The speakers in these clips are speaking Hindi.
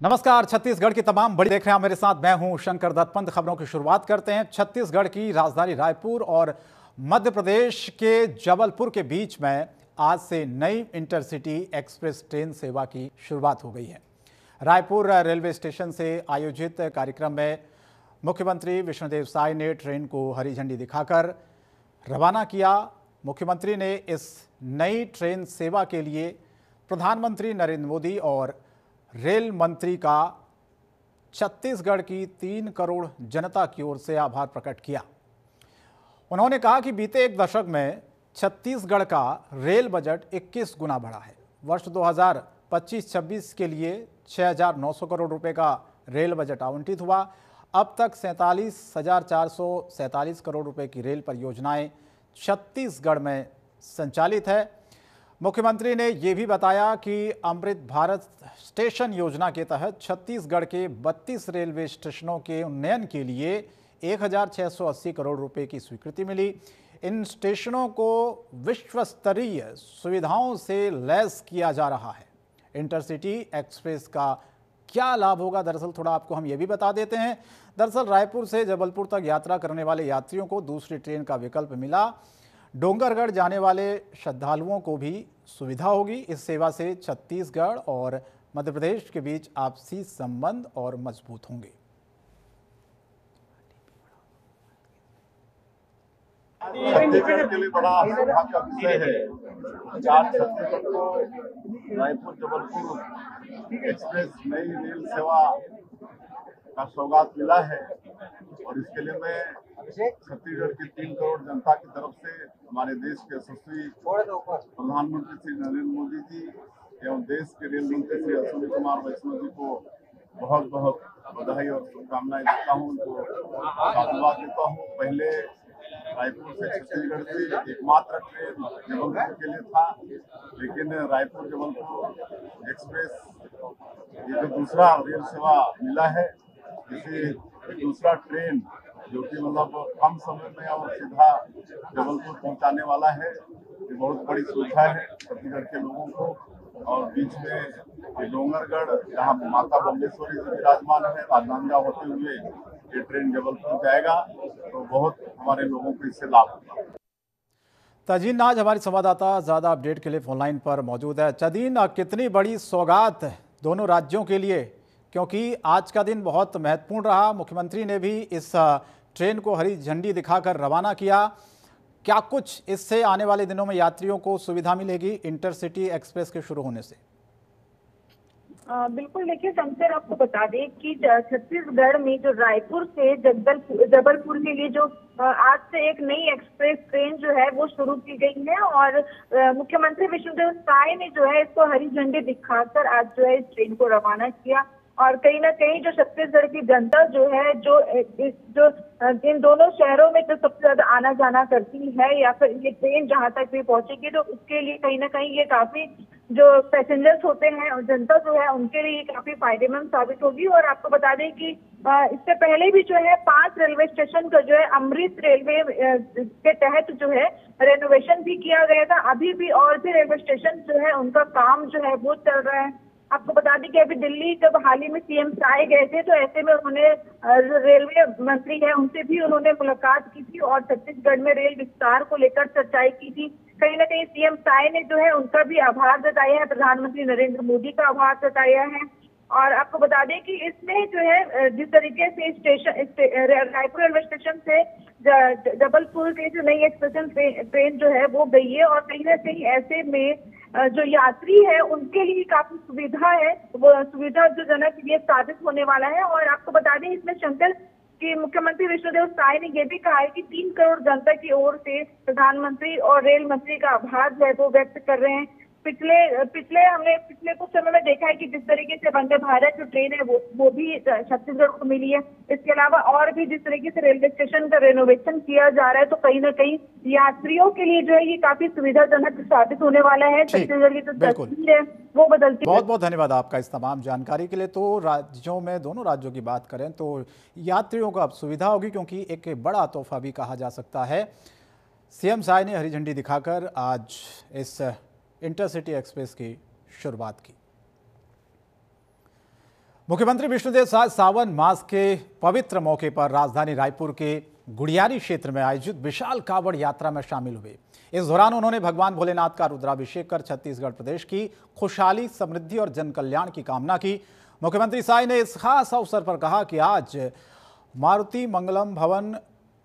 नमस्कार। छत्तीसगढ़ की तमाम बड़ी देख रहे हैं मेरे साथ, मैं हूं शंकर दत्तपंत। खबरों की शुरुआत करते हैं। छत्तीसगढ़ की राजधानी रायपुर और मध्य प्रदेश के जबलपुर के बीच में आज से नई इंटरसिटी एक्सप्रेस ट्रेन सेवा की शुरुआत हो गई है। रायपुर रेलवे स्टेशन से आयोजित कार्यक्रम में मुख्यमंत्री विष्णुदेव साय ने ट्रेन को हरी झंडी दिखाकर रवाना किया। मुख्यमंत्री ने इस नई ट्रेन सेवा के लिए प्रधानमंत्री नरेंद्र मोदी और रेल मंत्री का छत्तीसगढ़ की 3 करोड़ जनता की ओर से आभार प्रकट किया। उन्होंने कहा कि बीते एक दशक में छत्तीसगढ़ का रेल बजट 21 गुना बढ़ा है। वर्ष 2025-26 के लिए 6,900 करोड़ रुपए का रेल बजट आवंटित हुआ। अब तक 47,447 करोड़ रुपए की रेल परियोजनाएं छत्तीसगढ़ में संचालित है। मुख्यमंत्री ने ये भी बताया कि अमृत भारत स्टेशन योजना के तहत छत्तीसगढ़ के 32 रेलवे स्टेशनों के उन्नयन के लिए 1,680 करोड़ रुपए की स्वीकृति मिली। इन स्टेशनों को विश्व स्तरीय सुविधाओं से लैस किया जा रहा है। इंटरसिटी एक्सप्रेस का क्या लाभ होगा, दरअसल थोड़ा आपको हम ये भी बता देते हैं। दरअसल रायपुर से जबलपुर तक यात्रा करने वाले यात्रियों को दूसरी ट्रेन का विकल्प मिला। डोंगरगढ़ जाने वाले श्रद्धालुओं को भी सुविधा होगी। इस सेवा से छत्तीसगढ़ और मध्य प्रदेश के बीच आपसी संबंध और मजबूत होंगे। छत्तीसगढ़ के लिए बड़ा सौभाग्य का विषय है। आज छत्तीसगढ़ को रायपुर जबलपुर एक्सप्रेस नई रेल सेवा का सौगात मिला है और इसके लिए मैं छत्तीसगढ़ की 3 करोड़ जनता की तरफ से हमारे देश के यशस्वी प्रधानमंत्री श्री नरेंद्र मोदी जी एवं देश के रेल मंत्री श्री अश्विनी कुमार वैष्णव जी को बहुत बहुत बधाई और शुभकामनाएं देता हूँ, उनको साधुवाद देता हूँ। पहले रायपुर से छत्तीसगढ़ की एकमात्र ट्रेन जबलपुर के लिए था, लेकिन रायपुर जबलपुर एक्सप्रेस ये जो दूसरा रेल सेवा मिला है, इसे दूसरा ट्रेन जो कि मतलब कम समय में और सीधा जबलपुर पहुंचाने वाला है, ये बहुत बड़ी सुविधा है छत्तीसगढ़ के लोगों को। और बीच में ये डोंगरगढ़ जहाँ माता बम्लेश्वरी जी विराजमान है, राजनांदगांव होते हुए ये ट्रेन जबलपुर जाएगा, तो बहुत हमारे लोगों को इससे लाभ होगा। तजीन नाज हमारी संवाददाता ज़्यादा अपडेट के लिए फोनलाइन पर मौजूद है। तजीन, कितनी बड़ी सौगात दोनों राज्यों के लिए, क्योंकि आज का दिन बहुत महत्वपूर्ण रहा। मुख्यमंत्री ने भी इस ट्रेन को हरी झंडी दिखाकर रवाना किया। क्या कुछ इससे आने वाले दिनों में यात्रियों को सुविधा मिलेगी इंटरसिटी एक्सप्रेस के शुरू होने से? बिल्कुल, देखिए शंकर, आपको बता दें कि छत्तीसगढ़ में जो रायपुर से जबलपुर के लिए जो आज से एक नई एक्सप्रेस ट्रेन जो है वो शुरू की गई है और मुख्यमंत्री विष्णुदेव साय ने जो है इसको हरी झंडी दिखाकर आज जो है इस ट्रेन को रवाना किया। और कहीं ना कहीं जो छत्तीसगढ़ की जनता जो है जो इन दोनों शहरों में जो सबसे ज्यादा आना जाना करती है या फिर ये ट्रेन जहां तक भी पहुंचेगी, तो उसके लिए कहीं ना कहीं ये काफी जो पैसेंजर्स होते हैं और जनता जो है उनके लिए काफी फायदेमंद साबित होगी। और आपको बता दें कि इससे पहले भी जो है 5 रेलवे स्टेशन का जो है अमृत रेलवे के तहत जो है रेनोवेशन भी किया गया था। अभी भी और भी रेलवे स्टेशन जो है उनका काम जो है वो चल रहा है। आपको बता दें कि अभी दिल्ली जब हाल ही में सीएम साय गए थे, तो ऐसे में उन्होंने रेलवे मंत्री है उनसे भी उन्होंने मुलाकात की थी और छत्तीसगढ़ में रेल विस्तार को लेकर चर्चाएं की थी। कहीं ना कहीं सीएम साय ने जो है उनका भी आभार जताया है, प्रधानमंत्री नरेंद्र मोदी का आभार जताया है। और आपको बता दें कि इसमें जो है जिस तरीके से रायपुर रेलवे स्टेशन से जबलपुर की जो नई एक्सप्रेस ट्रेन जो है वो गई है और कहीं ना कहीं ऐसे में जो यात्री है उनके लिए काफी सुविधा है, वो सुविधा जो जनक ये साबित होने वाला है। और आपको बता दें इसमें शंकर कि मुख्यमंत्री विष्णुदेव साय ने यह भी कहा है कि 3 करोड़ जनता की ओर से प्रधानमंत्री और रेल मंत्री का आभार जो है वो व्यक्त कर रहे हैं। हमने पिछले कुछ समय में देखा है कि जिस तरीके से वंदे भारत जो ट्रेन है वो भी छत्तीसगढ़ को मिली है। इसके अलावा और भी जिस तरीके से रेलवे स्टेशन का रेनोवेशन किया जा रहा है, तो कहीं ना कहीं यात्रियों के लिए जो है ये काफी सुविधाजनक साबित होने वाला है। छत्तीसगढ़ की जो तस्वीर है वो बदलती। बहुत बहुत धन्यवाद आपका इस तमाम जानकारी के लिए। तो राज्यों में, दोनों राज्यों की बात करें तो यात्रियों को अब सुविधा होगी, क्योंकि एक बड़ा तोहफा भी कहा जा सकता है। सीएम साय ने हरी झंडी दिखाकर आज इस इंटरसिटी एक्सप्रेस की शुरुआत की। मुख्यमंत्री विष्णुदेव साय सावन मास के पवित्र मौके पर राजधानी रायपुर के गुड़ियारी क्षेत्र में आयोजित विशाल कावड़ यात्रा में शामिल हुए। इस दौरान उन्होंने भगवान भोलेनाथ का रुद्राभिषेक कर छत्तीसगढ़ प्रदेश की खुशहाली, समृद्धि और जन कल्याण की कामना की। मुख्यमंत्री साय ने इस खास अवसर पर कहा कि आज मारुति मंगलम भवन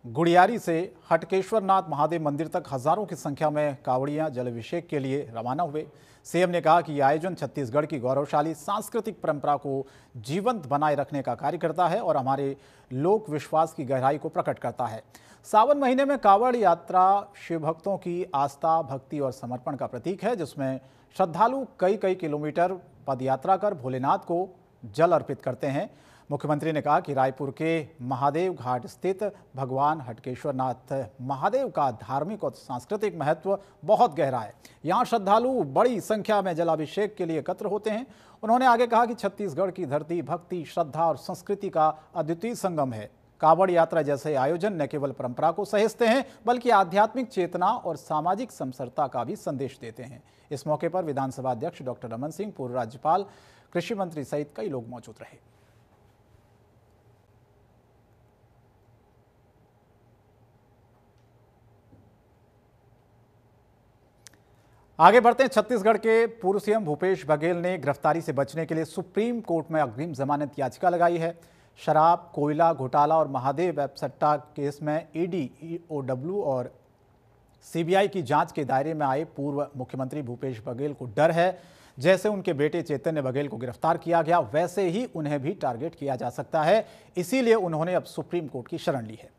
गुड़ियारी से हटकेश्वरनाथ महादेव मंदिर तक हजारों की संख्या में कावड़ियां जलाभिषेक के लिए रवाना हुए। सीएम ने कहा कि यह आयोजन छत्तीसगढ़ की गौरवशाली सांस्कृतिक परंपरा को जीवंत बनाए रखने का कार्य करता है और हमारे लोक विश्वास की गहराई को प्रकट करता है। सावन महीने में कावड़ यात्रा शिव भक्तों की आस्था, भक्ति और समर्पण का प्रतीक है, जिसमें श्रद्धालु कई किलोमीटर पदयात्रा कर भोलेनाथ को जल अर्पित करते हैं। मुख्यमंत्री ने कहा कि रायपुर के महादेव घाट स्थित भगवान हटकेश्वरनाथ महादेव का धार्मिक और सांस्कृतिक महत्व बहुत गहरा है। यहाँ श्रद्धालु बड़ी संख्या में जलाभिषेक के लिए एकत्र होते हैं। उन्होंने आगे कहा कि छत्तीसगढ़ की धरती भक्ति, श्रद्धा और संस्कृति का अद्वितीय संगम है। कावड़ यात्रा जैसे आयोजन न केवल परंपरा को सहेजते हैं, बल्कि आध्यात्मिक चेतना और सामाजिक समरसता का भी संदेश देते हैं। इस मौके पर विधानसभा अध्यक्ष डॉक्टर रमन सिंह, पूर्व राज्यपाल, कृषि मंत्री सहित कई लोग मौजूद रहे। आगे बढ़ते हैं। छत्तीसगढ़ के पूर्व सीएम भूपेश बघेल ने गिरफ्तारी से बचने के लिए सुप्रीम कोर्ट में अग्रिम जमानत याचिका लगाई है। शराब, कोयला घोटाला और महादेव वेबसट्टा केस में ईडी, ईओडब्ल्यू और सीबीआई की जांच के दायरे में आए पूर्व मुख्यमंत्री भूपेश बघेल को डर है, जैसे उनके बेटे चैतन्य बघेल को गिरफ्तार किया गया, वैसे ही उन्हें भी टारगेट किया जा सकता है। इसीलिए उन्होंने अब सुप्रीम कोर्ट की शरण ली है।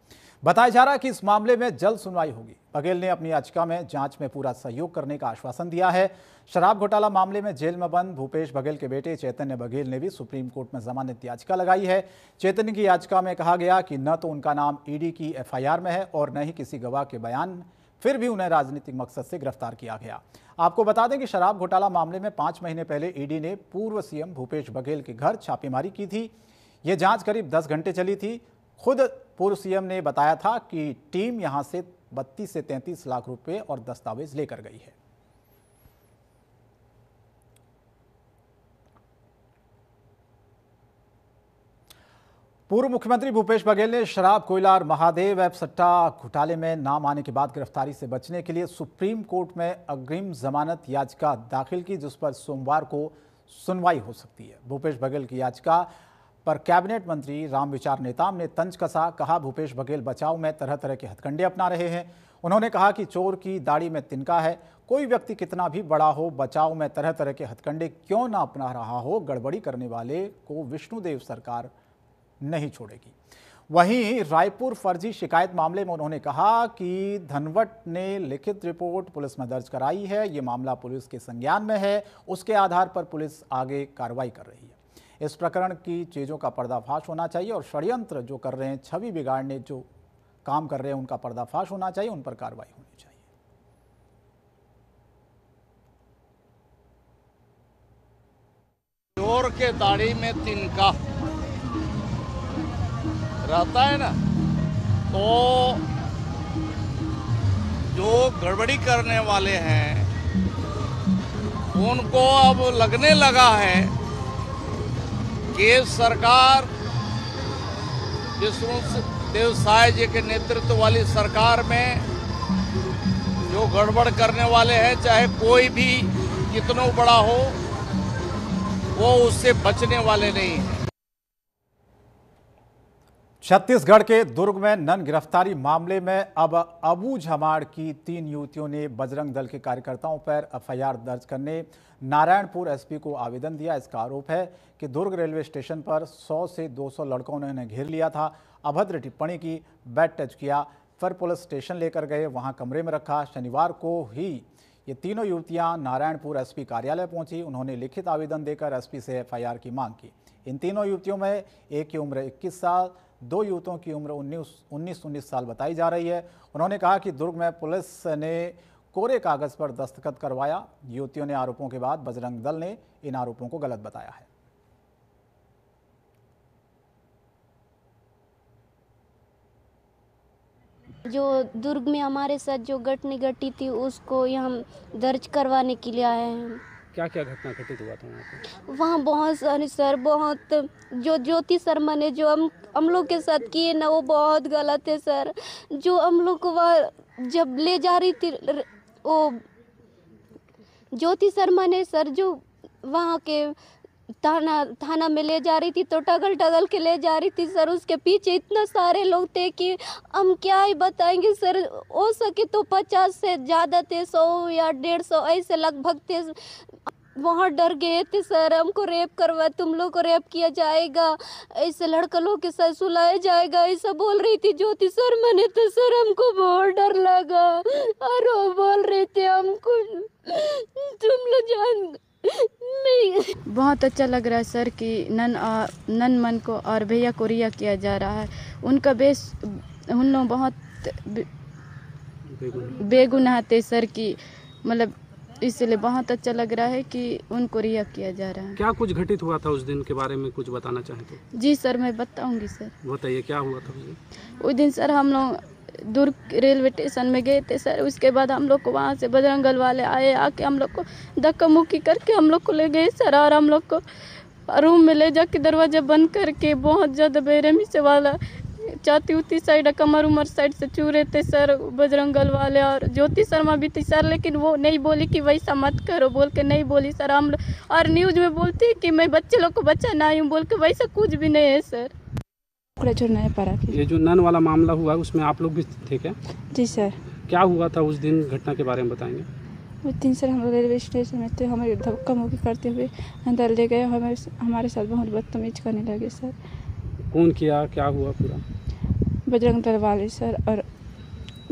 बताया जा रहा है कि इस मामले में जल्द सुनवाई होगी। बघेल ने अपनी याचिका में जांच में पूरा सहयोग करने का आश्वासन दिया है। शराब घोटाला मामले में जेल में बंद भूपेश बघेल के बेटे चैतन्य बघेल ने भी सुप्रीम कोर्ट में जमानत याचिका लगाई है। चैतन्य की याचिका में कहा गया कि न तो उनका नाम ईडी की एफआईआर में है और न ही किसी गवाह के बयान में, फिर भी उन्हें राजनीतिक मकसद से गिरफ्तार किया गया। आपको बता दें कि शराब घोटाला मामले में 5 महीने पहले ईडी ने पूर्व सीएम भूपेश बघेल के घर छापेमारी की थी। ये जांच करीब 10 घंटे चली थी। खुद पूर्व सीएम ने बताया था कि टीम यहां से 32 से 33 लाख रुपए और दस्तावेज लेकर गई है। पूर्व मुख्यमंत्री भूपेश बघेल ने शराब, कोयला और महादेव वेबसट्टा घोटाले में नाम आने के बाद गिरफ्तारी से बचने के लिए सुप्रीम कोर्ट में अग्रिम जमानत याचिका दाखिल की, जिस पर सोमवार को सुनवाई हो सकती है। भूपेश बघेल की याचिका पर कैबिनेट मंत्री रामविचार नेताम ने तंज कसा। कहा, भूपेश बघेल बचाव में तरह तरह के हथकंडे अपना रहे हैं। उन्होंने कहा कि चोर की दाढ़ी में तिनका है। कोई व्यक्ति कितना भी बड़ा हो, बचाव में तरह तरह के हथकंडे क्यों ना अपना रहा हो, गड़बड़ी करने वाले को विष्णुदेव सरकार नहीं छोड़ेगी। वहीं रायपुर फर्जी शिकायत मामले में उन्होंने कहा कि धनवट ने लिखित रिपोर्ट पुलिस में दर्ज कराई है। ये मामला पुलिस के संज्ञान में है, उसके आधार पर पुलिस आगे कार्रवाई कर रही है। इस प्रकरण की चीज़ों का पर्दाफाश होना चाहिए और षड्यंत्र जो कर रहे हैं, छवि बिगाड़ने जो काम कर रहे हैं, उनका पर्दाफाश होना चाहिए, उन पर कार्रवाई होनी चाहिए। चोर के दाढ़ी में तिनका रहता है ना, तो जो गड़बड़ी करने वाले हैं उनको अब लगने लगा है कि सरकार विष्णुदेव साय जी के नेतृत्व वाली सरकार में जो गड़बड़ करने वाले हैं, चाहे कोई भी कितना बड़ा हो, वो उससे बचने वाले नहीं हैं। छत्तीसगढ़ के दुर्ग में नन गिरफ्तारी मामले में अब अबू झमाड़ की 3 युवतियों ने बजरंग दल के कार्यकर्ताओं पर एफआईआर दर्ज करने नारायणपुर एसपी को आवेदन दिया। इसका आरोप है कि दुर्ग रेलवे स्टेशन पर 100 से 200 लड़कों ने उन्हें घेर लिया था, अभद्र टिप्पणी की, बैड टच किया, फिर पुलिस स्टेशन लेकर गए, वहां कमरे में रखा। शनिवार को ही ये तीनों युवतियां नारायणपुर एसपी कार्यालय पहुंची। उन्होंने लिखित आवेदन देकर एसपी से एफआईआर की मांग की। इन तीनों युवतियों में एक की उम्र 21 साल, 2 युवतियों की उम्र 19 साल बताई जा रही है। उन्होंने कहा कि दुर्ग में पुलिस ने कोरे कागज पर दस्तखत करवाया। युवतियों ने आरोपों के बाद बजरंग दल ने इन आरोपों को गलत बताया है। जो दुर्ग में हमारे साथ जो घटना घटी थी उसको हम दर्ज करवाने के लिए आए हैं। क्या क्या घटना घटित हुआ था वहाँ पे? वहाँ बहुत सारे सर, बहुत जो ज्योति शर्मा ने जो हम लोग के साथ किए ना, वो बहुत गलत है सर। जो हम लोग को वह जब ले जा रही थी वो ज्योति शर्मा ने सर, जो वहाँ के थाना में ले जा रही थी तो टगल टगल के ले जा रही थी सर। उसके पीछे इतना सारे लोग थे कि हम क्या ही बताएंगे सर। हो सके तो 50 से ज़्यादा थे, 100 या 150 ऐसे लगभग थे। वहाँ डर गए थे सर, हमको रेप करवा, तुम लोग को रेप किया जाएगा, ऐसे लड़का लोग के साथ सुलाया जाएगा, ऐसा बोल रही थी ज्योति शर्मा ने। तो सर हमको बहुत डर लगा और वो बोल रहे थे हमको तुम लोग जान नहीं। बहुत अच्छा लग रहा है सर कि नन मन को और भैया को रिहा किया जा रहा है। उनका उन लोग बहुत बेगुनाह थे सर की, मतलब इसलिए बहुत अच्छा लग रहा है कि उनको रिहा किया जा रहा है। क्या कुछ घटित हुआ था उस दिन के बारे में कुछ बताना चाहें तो? जी सर, मैं बताऊंगी सर। बताइए क्या हुआ था उस दिन सर हम लोग दुर्ग रेलवे स्टेशन में गए थे सर। उसके बाद हम लोग को वहाँ से बजरंग दल वाले आए, आके हम लोग को धक्का मुक्की करके हम लोग को ले गए सर। और हम लोग को रूम में ले जाके दरवाजा बंद करके बहुत ज़्यादा बेरहमी से वाला छाती उती साइड कमर उमर साइड से छू रहे थे सर बजरंग दल वाले। और ज्योति शर्मा भी थी सर, लेकिन वो नहीं बोली कि वैसा मत करो, बोल के नहीं बोली सर। हम और न्यूज़ में बोलती है कि मैं बच्चे लोग को बचाना आई हूँ, बोल के वैसा कुछ भी नहीं है सर। ये जो नन वाला मामला हुआ उसमें आप लोग भी थे क्या? जी सर। क्या हुआ था उस दिन, घटना के बारे में बताएंगे? उस दिन सर हम लोग रेलवे स्टेशन में थे, हमें धक्का मुक्की करते हुए अंदर ले गए, हमारे साथ बहुत बदतमीज करने लगे सर। कौन किया, क्या हुआ पूरा? बजरंग दल वाले सर। और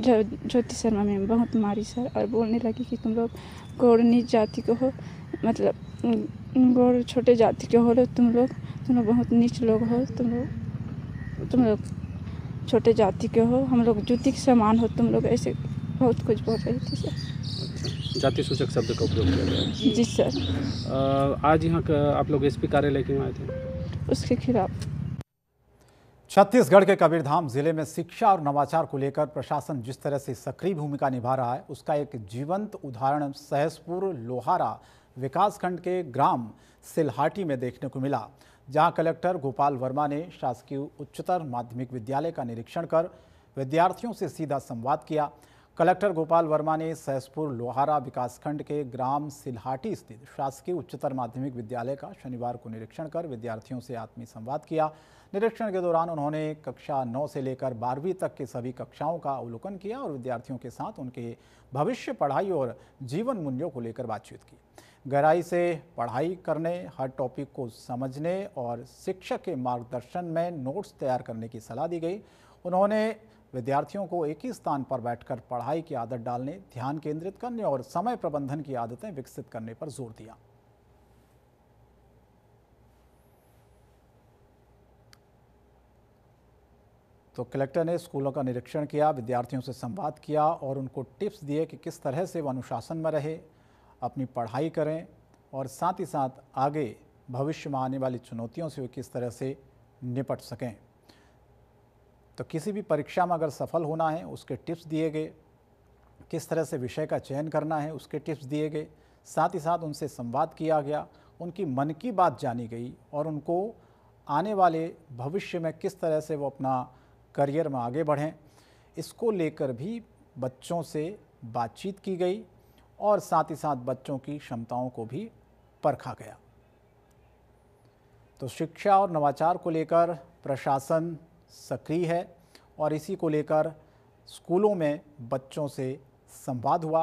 ज्योति शर्मा में बहुत मारी सर, और बोलने लगी कि तुम लोग गौड़ नीच जाति के हो, मतलब गौड़ छोटे जाति के हो, तुम लोग बहुत नीच लोग हो, तुम लोग छोटे जाति के हो, हम लोग जूती के समान हो, तुम लोग ऐसे बहुत कुछ बोल रही थी सर। अच्छा, जाति सूचक शब्द का उपयोग किया गया? जी सर। आज यहाँ आप लोग एसपी कार्यालय क्यों आए थे? उसके खिलाफ। छत्तीसगढ़ के कबीरधाम जिले में शिक्षा और नवाचार को लेकर प्रशासन जिस तरह से सक्रिय भूमिका निभा रहा है, उसका एक जीवंत उदाहरण सहसपुर लोहारा विकासखंड के ग्राम सिलहाटी में देखने को मिला, जहां कलेक्टर गोपाल वर्मा ने शासकीय उच्चतर माध्यमिक विद्यालय का निरीक्षण कर विद्यार्थियों से सीधा संवाद किया। कलेक्टर गोपाल वर्मा ने सहसपुर लोहारा विकासखंड के ग्राम सिलहाटी स्थित शासकीय उच्चतर माध्यमिक विद्यालय का शनिवार को निरीक्षण कर विद्यार्थियों से आत्मीय संवाद किया। निरीक्षण के दौरान उन्होंने कक्षा 9 से लेकर 12वीं तक के सभी कक्षाओं का अवलोकन किया और विद्यार्थियों के साथ उनके भविष्य, पढ़ाई और जीवन मूल्यों को लेकर बातचीत की। गहराई से पढ़ाई करने, हर टॉपिक को समझने और शिक्षक के मार्गदर्शन में नोट्स तैयार करने की सलाह दी गई। उन्होंने विद्यार्थियों को एक ही स्थान पर बैठकर पढ़ाई की आदत डालने, ध्यान केंद्रित करने और समय प्रबंधन की आदतें विकसित करने पर जोर दिया। तो कलेक्टर ने स्कूलों का निरीक्षण किया, विद्यार्थियों से संवाद किया और उनको टिप्स दिए कि किस तरह से वो अनुशासन में रहे, अपनी पढ़ाई करें और साथ ही साथ आगे भविष्य में आने वाली चुनौतियों से वे किस तरह से निपट सकें। तो किसी भी परीक्षा में अगर सफल होना है उसके टिप्स दिए गए, किस तरह से विषय का चयन करना है उसके टिप्स दिए गए, साथ ही साथ उनसे संवाद किया गया, उनकी मन की बात जानी गई और उनको आने वाले भविष्य में किस तरह से वो अपना करियर में आगे बढ़ें, इसको लेकर भी बच्चों से बातचीत की गई और साथ ही साथ बच्चों की क्षमताओं को भी परखा गया। तो शिक्षा और नवाचार को लेकर प्रशासन सक्रिय है और इसी को लेकर स्कूलों में बच्चों से संवाद हुआ।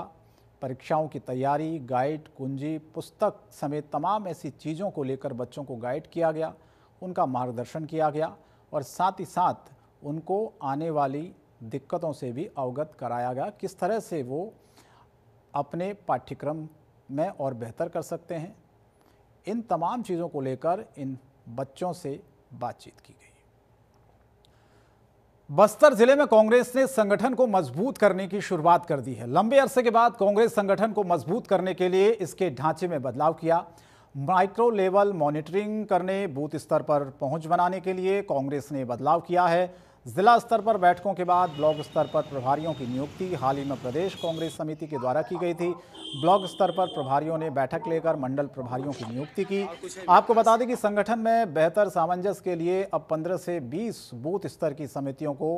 परीक्षाओं की तैयारी, गाइड, कुंजी, पुस्तक समेत तमाम ऐसी चीज़ों को लेकर बच्चों को गाइड किया गया, उनका मार्गदर्शन किया गया और साथ ही साथ उनको आने वाली दिक्कतों से भी अवगत कराया गया, किस तरह से वो अपने पाठ्यक्रम में और बेहतर कर सकते हैं। इन तमाम चीज़ों को लेकर इन बच्चों से बातचीत की गई। बस्तर जिले में कांग्रेस ने संगठन को मजबूत करने की शुरुआत कर दी है। लंबे अरसे के बाद कांग्रेस संगठन को मजबूत करने के लिए इसके ढांचे में बदलाव किया। माइक्रो लेवल मॉनिटरिंग करने, बूथ स्तर पर पहुंच बनाने के लिए कांग्रेस ने बदलाव किया है। जिला स्तर पर बैठकों के बाद ब्लॉक स्तर पर प्रभारियों की नियुक्ति हाल ही में प्रदेश कांग्रेस समिति के द्वारा की गई थी। ब्लॉक स्तर पर प्रभारियों ने बैठक लेकर मंडल प्रभारियों की नियुक्ति की। आपको बता दें कि संगठन में बेहतर सामंजस्य के लिए अब 15 से 20 बूथ स्तर की समितियों को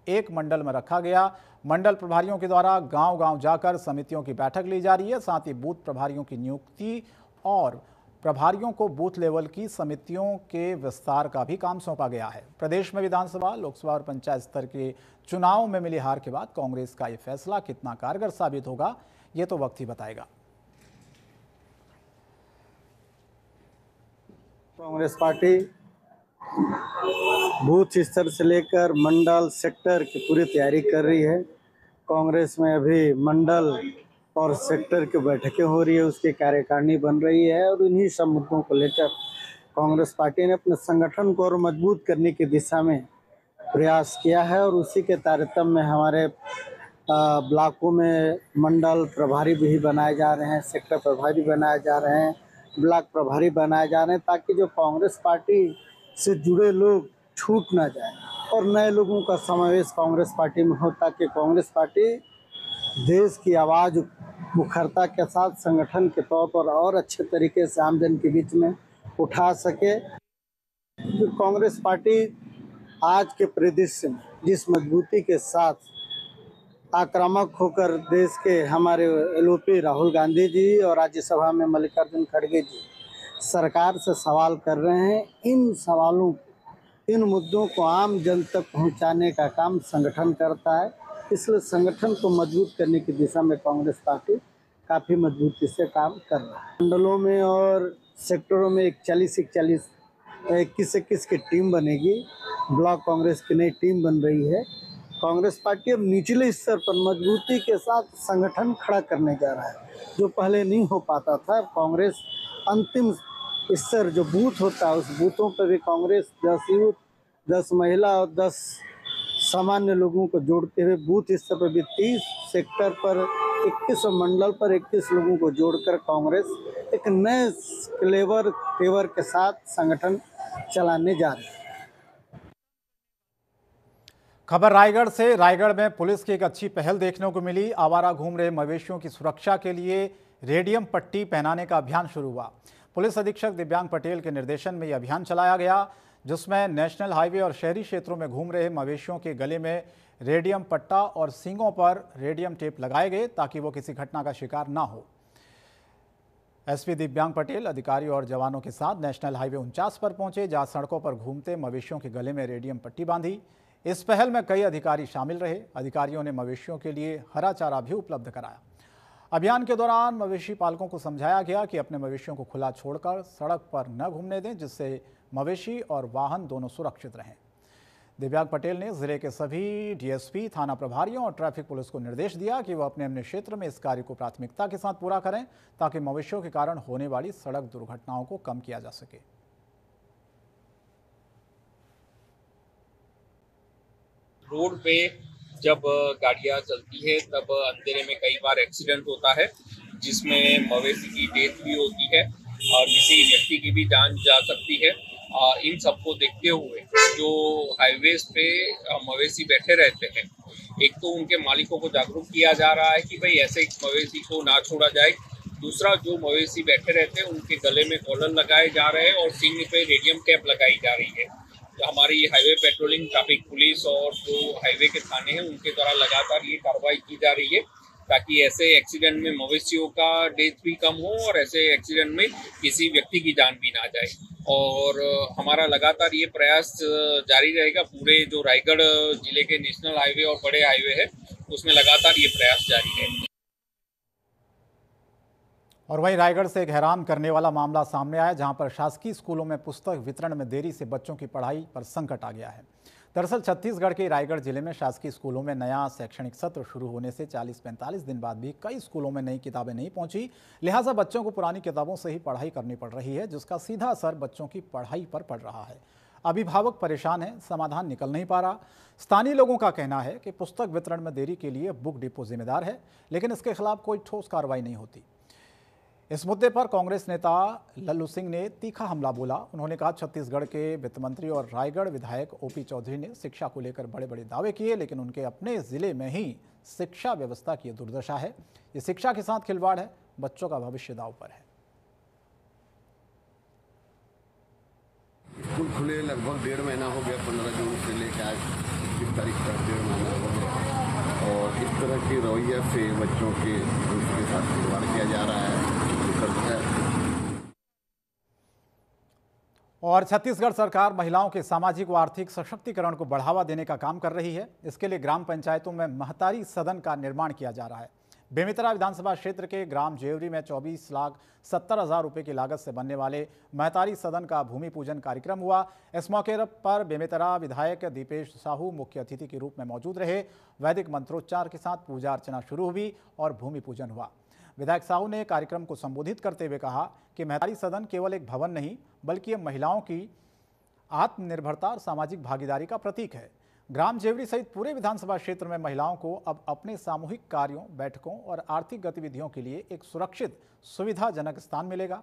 एक मंडल में रखा गया। मंडल प्रभारियों के द्वारा गांव-गांव जाकर समितियों की बैठक ली जा रही है। साथ ही बूथ प्रभारियों की नियुक्ति और प्रभारियों को बूथ लेवल की समितियों के विस्तार का भी काम सौंपा गया है। प्रदेश में विधानसभा, लोकसभा और पंचायत स्तर के चुनाव में मिली हार के बाद कांग्रेस का ये फैसला कितना कारगर साबित होगा, ये तो वक्त ही बताएगा। कांग्रेस पार्टी बूथ स्तर से लेकर मंडल सेक्टर की पूरी तैयारी कर रही है। कांग्रेस में अभी मंडल और सेक्टर की बैठकें हो रही है, उसकी कार्यकारिणी बन रही है और इन्हीं सब मुद्दों को लेकर कांग्रेस पार्टी ने अपने संगठन को और मजबूत करने की दिशा में प्रयास किया है और उसी के तारतम्य में हमारे ब्लॉकों में मंडल प्रभारी भी बनाए जा रहे हैं, सेक्टर प्रभारी बनाए जा रहे हैं, ब्लॉक प्रभारी बनाए जा रहे हैं, ताकि जो कांग्रेस पार्टी से जुड़े लोग छूट ना जाए और नए लोगों का समावेश कांग्रेस पार्टी में हो, ताकि कांग्रेस पार्टी देश की आवाज़ मुखरता के साथ संगठन के तौर पर और अच्छे तरीके से आमजन के बीच में उठा सके। तो कांग्रेस पार्टी आज के परिदृश्य में जिस मजबूती के साथ आक्रामक होकर देश के हमारे एलओपी राहुल गांधी जी और राज्यसभा में मल्लिकार्जुन खड़गे जी सरकार से सवाल कर रहे हैं, इन सवालों, इन मुद्दों को आम जन तक पहुंचाने का काम संगठन करता है। इसलिए संगठन को मजबूत करने की दिशा में कांग्रेस पार्टी काफ़ी मजबूती से काम कर रहा है। मंडलों में और सेक्टरों में 21 की टीम बनेगी। ब्लॉक कांग्रेस की नई टीम बन रही है। कांग्रेस पार्टी अब निचले स्तर पर मजबूती के साथ संगठन खड़ा करने जा रहा है, जो पहले नहीं हो पाता था। कांग्रेस अंतिम स्तर जो बूथ होता है, उस बूथों पर भी कांग्रेस 10 यूथ, 10 महिला और 10 सामान्य लोगों को जोड़ते हुए बूथ स्तर पर भी 30, सेक्टर पर 21 और मंडल पर 21 लोगों को जोड़कर कांग्रेस एक नए तेवर के साथ संगठन चलाने जा रही है। खबर रायगढ़ से। रायगढ़ में पुलिस की एक अच्छी पहल देखने को मिली। आवारा घूम रहे मवेशियों की सुरक्षा के लिए रेडियम पट्टी पहनाने का अभियान शुरू हुआ। पुलिस अधीक्षक दिव्यांग पटेल के निर्देशन में यह अभियान चलाया गया, जिसमें नेशनल हाईवे और शहरी क्षेत्रों में घूम रहे मवेशियों के गले में रेडियम पट्टा और सींगों पर रेडियम टेप लगाए गए ताकि वो किसी घटना का शिकार ना हो। एसपी दिव्यांग पटेल अधिकारियों और जवानों के साथ नेशनल हाईवे 49 पर पहुंचे, जहां सड़कों पर घूमते मवेशियों के गले में रेडियम पट्टी बांधी। इस पहल में कई अधिकारी शामिल रहे। अधिकारियों ने मवेशियों के लिए हरा चारा भी उपलब्ध कराया। अभियान के दौरान मवेशी पालकों को समझाया गया कि अपने मवेशियों को खुला छोड़कर सड़क पर न घूमने दें, जिससे मवेशी और वाहन दोनों सुरक्षित रहें। दिव्यांग पटेल ने जिले के सभी डीएसपी, थाना प्रभारियों और ट्रैफिक पुलिस को निर्देश दिया कि वह अपने अपने क्षेत्र में इस कार्य को प्राथमिकता के साथ पूरा करें, ताकि मवेशियों के कारण होने वाली सड़क दुर्घटनाओं को कम किया जा सके। रोड पे जब गाड़ियां चलती है तब अंधेरे में कई बार एक्सीडेंट होता है, जिसमें मवेशी की डेथ भी होती है और किसी व्यक्ति की भी जान जा सकती है। इन सबको देखते हुए जो हाईवेज पे मवेशी बैठे रहते हैं, एक तो उनके मालिकों को जागरूक किया जा रहा है कि भाई ऐसे मवेशी को ना छोड़ा जाए। दूसरा, जो मवेशी बैठे रहते हैं उनके गले में कॉलर लगाए जा रहे हैं और सींग पे रेडियम टेप लगाई जा रही है। तो हमारी हाईवे पेट्रोलिंग, ट्रैफिक पुलिस और जो हाईवे के थाने हैं उनके द्वारा लगातार ये कार्रवाई की जा रही है, ताकि ऐसे एक्सीडेंट में मवेशियों का डेथ भी कम हो और ऐसे एक्सीडेंट में किसी व्यक्ति की जान भी ना जाए। और हमारा लगातार ये प्रयास जारी रहेगा। पूरे जो रायगढ़ जिले के नेशनल हाईवे और बड़े हाईवे है उसमें लगातार ये प्रयास जारी है। और वहीं रायगढ़ से एक हैरान करने वाला मामला सामने आया, जहां पर शासकीय स्कूलों में पुस्तक वितरण में देरी से बच्चों की पढ़ाई पर संकट आ गया है। दरअसल छत्तीसगढ़ के रायगढ़ जिले में शासकीय स्कूलों में नया शैक्षणिक सत्र शुरू होने से 40-45 दिन बाद भी कई स्कूलों में नई किताबें नहीं पहुंची। लिहाजा बच्चों को पुरानी किताबों से ही पढ़ाई करनी पड़ रही है, जिसका सीधा असर बच्चों की पढ़ाई पर पड़ रहा है। अभिभावक परेशान हैं, समाधान निकल नहीं पा रहा। स्थानीय लोगों का कहना है कि पुस्तक वितरण में देरी के लिए बुक डिपो जिम्मेदार है, लेकिन इसके खिलाफ कोई ठोस कार्रवाई नहीं होती। इस मुद्दे पर कांग्रेस नेता लल्लू सिंह ने तीखा हमला बोला। उन्होंने कहा छत्तीसगढ़ के वित्त मंत्री और रायगढ़ विधायक ओपी चौधरी ने शिक्षा को लेकर बड़े बड़े दावे किए, लेकिन उनके अपने जिले में ही शिक्षा व्यवस्था की दुर्दशा है। ये शिक्षा के साथ खिलवाड़ है, बच्चों का भविष्य दांव पर है। स्कूल खुले लगभग 1.5 महीना हो गया, 15 जून से लेकर आज 21 तारीख तक 1.5 महीना हो गया, और इस तरह की रवैया से बच्चों के साथ खिलवाड़ किया जा रहा है। और छत्तीसगढ़ सरकार महिलाओं के सामाजिक व आर्थिक सशक्तिकरण को बढ़ावा देने का काम कर रही है। इसके लिए ग्राम पंचायतों में महतारी सदन का निर्माण किया जा रहा है। बेमेतरा विधानसभा क्षेत्र के ग्राम जेवरी में 24,70,000 रुपए की लागत से बनने वाले महतारी सदन का भूमि पूजन कार्यक्रम हुआ। इस मौके पर बेमेतरा विधायक दीपेश साहू मुख्य अतिथि के रूप में मौजूद रहे। वैदिक मंत्रोच्चार के साथ पूजा अर्चना शुरू हुई और भूमि पूजन हुआ। विधायक साहू ने कार्यक्रम को संबोधित करते हुए कहा कि महतारी सदन केवल एक भवन नहीं, बल्कि ये महिलाओं की आत्मनिर्भरता और सामाजिक भागीदारी का प्रतीक है। ग्राम जेवरी सहित पूरे विधानसभा क्षेत्र में महिलाओं को अब अपने सामूहिक कार्यों, बैठकों और आर्थिक गतिविधियों के लिए एक सुरक्षित, सुविधाजनक स्थान मिलेगा।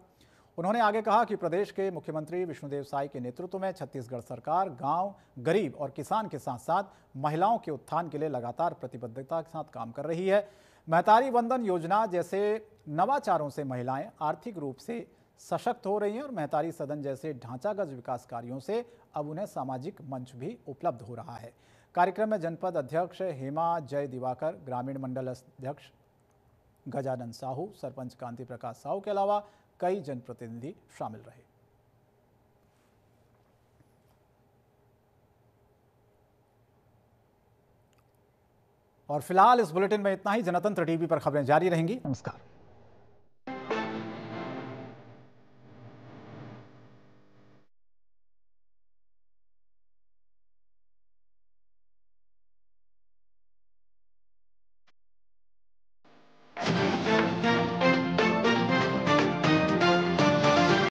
उन्होंने आगे कहा कि प्रदेश के मुख्यमंत्री विष्णुदेव साय के नेतृत्व में छत्तीसगढ़ सरकार गांव, गरीब और किसान के साथ साथ महिलाओं के उत्थान के लिए लगातार प्रतिबद्धता के साथ काम कर रही है। महतारी वंदन योजना जैसे नवाचारों से महिलाएं आर्थिक रूप से सशक्त हो रही हैं और महतारी सदन जैसे ढांचागत विकास कार्यों से अब उन्हें सामाजिक मंच भी उपलब्ध हो रहा है। कार्यक्रम में जनपद अध्यक्ष हेमा जय दिवाकर, ग्रामीण मंडल अध्यक्ष गजानन साहू, सरपंच कांति प्रकाश साहू के अलावा कई जनप्रतिनिधि शामिल रहे। और फिलहाल इस बुलेटिन में इतना ही। जनतंत्र टीवी पर खबरें जारी रहेंगी। नमस्कार।